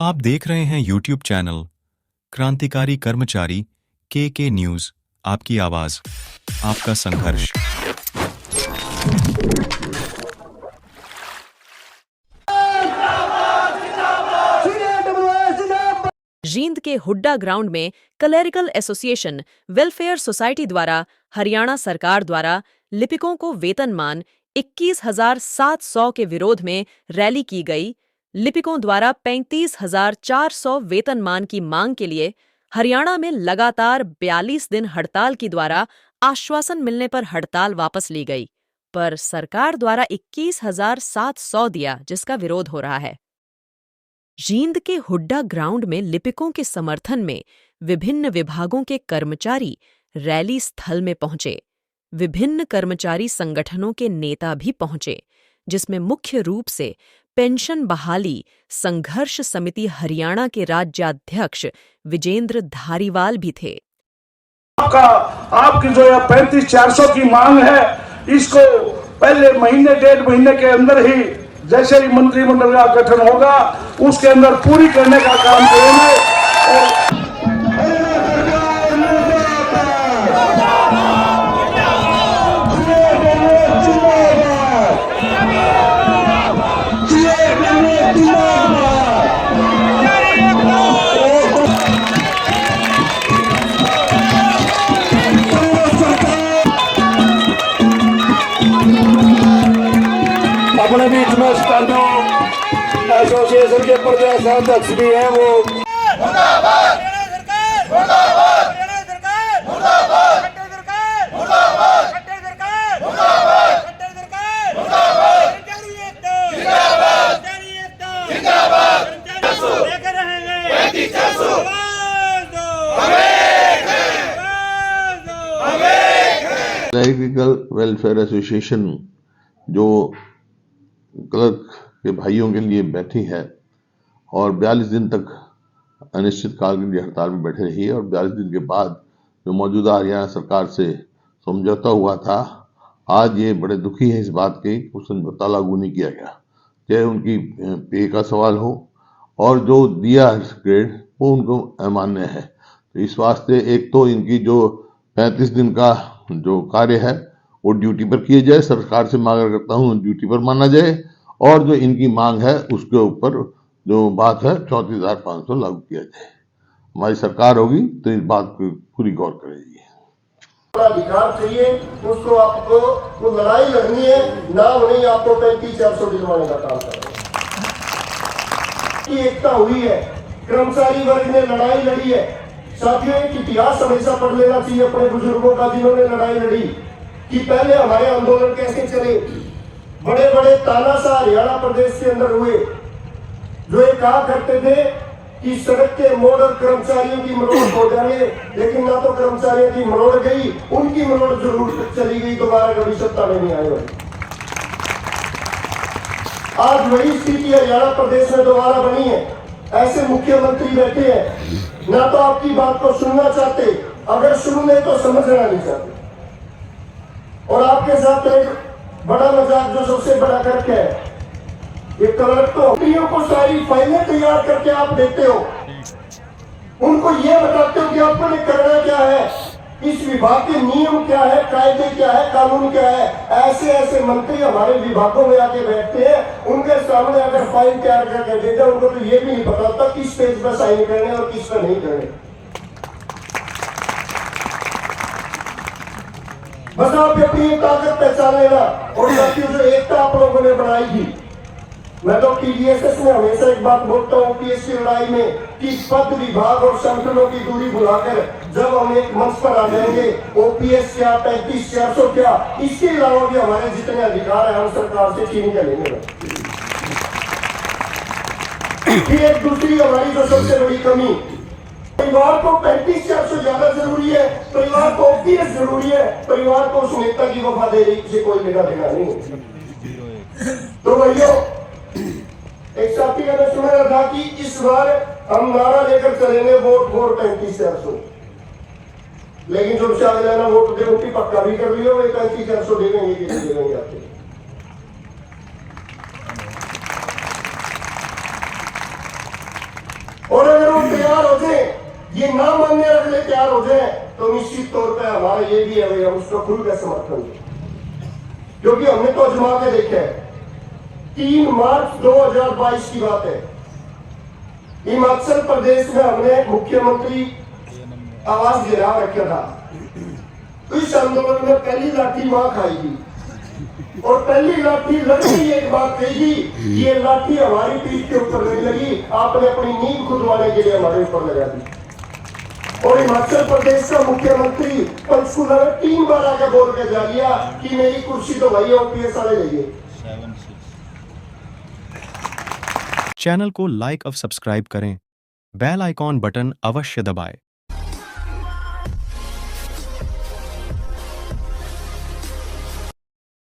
आप देख रहे हैं YouTube चैनल क्रांतिकारी कर्मचारी के न्यूज़। आपकी आवाज़, आपका संघर्ष। जींद के हुड्डा ग्राउंड में क्लेरिकल एसोसिएशन वेलफेयर सोसाइटी द्वारा हरियाणा सरकार द्वारा लिपिकों को वेतनमान 21,700 के विरोध में रैली की गई। लिपिकों द्वारा 35,400 वेतनमान की मांग के लिए हरियाणा में लगातार 42 दिन हड़ताल की द्वारा आश्वासन मिलने पर हड़ताल वापस ली गई, पर सरकार द्वारा 21,700 दिया, जिसका विरोध हो रहा है। जींद के हुड्डा ग्राउंड में लिपिकों के समर्थन में विभिन्न विभागों के कर्मचारी रैली स्थल में पहुंचे। विभिन्न कर्मचारी संगठनों के नेता भी पहुंचे, जिसमें मुख्य रूप से पेंशन बहाली संघर्ष समिति हरियाणा के राज्याध्यक्ष विजेंद्र धारीवाल भी थे। आपकी जो 35,400 की मांग है, इसको पहले महीने डेढ़ महीने के अंदर ही जैसे ही मंत्रिमंडल का गठन होगा उसके अंदर पूरी करने का काम करेंगे। अपने बीच में स्टैंडो एसोसिएशन के प्रदेश अध्यक्ष भी हैं वो। क्लरिकल वेलफेयर एसोसिएशन जो क्लर्क के भाइयों के लिए बैठी है और 42 दिन तक अनिश्चित काल के लिए हड़ताल में बैठे रही है, और 42 दिन के बाद जो मौजूदा हरियाणा सरकार से समझौता हुआ था, आज ये बड़े दुखी है इस बात के कि समझौता लागू नहीं किया गया। चाहे उनकी पे का सवाल हो और जो दिया ग्रेड वो उनको अमान्य है। तो इस वास्ते एक तो इनकी जो 35 दिन का जो कार्य है वो ड्यूटी पर किए जाए, सरकार से मांग करता हूँ ड्यूटी पर माना जाए, और जो इनकी मांग है उसके ऊपर जो बात है 34,500 लागू किया जाए। हमारी सरकार होगी तो इस बात को पूरी गौर करेगी। अधिकार चाहिए उसको, आपको वो लड़ाई लड़नी है ना, उन्हें आपको 35,400 दिलवाने का काम करना है। एकता हुई है, कर्मचारी वर्ग ने लड़ाई लड़ी है। साथियों, एक इतिहास हमेशा पढ़ लेना चाहिए अपने बुजुर्गों का जिन्होंने लड़ाई लड़ी कि पहले हमारे आंदोलन कैसे चले। बड़े बड़े तानाशाह हरियाणा प्रदेश के अंदर हुए, जो ये कहा करते थे कि सड़क के मोड़ और कर्मचारियों की मरोड़ हो जाए, लेकिन ना तो कर्मचारियों की मरोड़ गई, उनकी मरोड़ जरूर चली गई, दोबारा कभी सत्ता में नहीं आए। आज वही स्थिति हरियाणा प्रदेश में दोबारा बनी है। ऐसे मुख्यमंत्री बैठे हैं, ना तो आपकी बात को सुनना चाहते, अगर सुन ले तो समझना नहीं चाहते, और आपके साथ एक बड़ा मजाक जो सबसे बड़ा करके है, ये क्लर्क तो कंपनियों को सारी फाइलें तैयार करके आप देते हो, उनको ये बताते हो कि आपको करना क्या है, इस विभाग के नियम क्या है, कायदे क्या है, कानून क्या है। ऐसे ऐसे मंत्री हमारे विभागों में आके बैठते हैं, उनके सामने अगर फाइल तैयार करके देते हैं, उनको तो ये भी नहीं पता होता किस पेज पर साइन करने और किस पर नहीं करने। बस आप अपनी ताकत पहचान लेना। और साथियों, जो एकता आप लोगों ने बनाई थी, मैं तो टीडीएसएस में हमेशा एक बात बोलता हूँ ओपीएस की लड़ाई में कि पद विभाग और संगठनों की दूरी बुलाकर जब हम एक मंच पर आ जाएंगे, ओपीएस क्या, 35,400 क्या, इसके अलावा भी हमारे जितने अधिकार है हम सरकार से छीन के लेंगे। फिर एक दूसरी हमारी जो सबसे बड़ी कमी, परिवार को 35,400 ज्यादा जरूरी है, परिवार को ओपीएस जरूरी है, परिवार को उस नेता की वफादारी से कोई लेना देना नहीं है। तो भैया, एक साथी का मैं सुन रहा था कि इस बार हम नारा लेकर चलेंगे वोट फॉर 35,400, लेकिन जो अगला ना वोट दे उनकी पक्का भी कर लियो, 35,400 देंगे कि नहीं देंगे आपके। ये ना मानने रखने तैयार हो जाए तो निश्चित तौर पे हमारा ये भी है भाई हम उसको खुल का समर्थन दें, क्योंकि हमने तो अजमा के देखा है। 3 मार्च 2022 की बात है, हिमाचल प्रदेश में हमने मुख्यमंत्री आवास गिरा रखा था। इस आंदोलन में पहली लाठी वहां खाई थी और पहली लाठी लड़की एक बात कही थी, ये लाठी हमारी पीठ के ऊपर नहीं लगी, आपने अपनी नींद खुदवाने के लिए हमारे ऊपर लगा दी। और हिमाचल प्रदेश का मुख्यमंत्री पंचकुला में 3 बार आके बोल के जा लिया कि मेरी कुर्सी तो भाई ओपीएस वाले लेंगे। चैनल को लाइक और सब्सक्राइब करें, बेल आइकॉन बटन अवश्य दबाएं।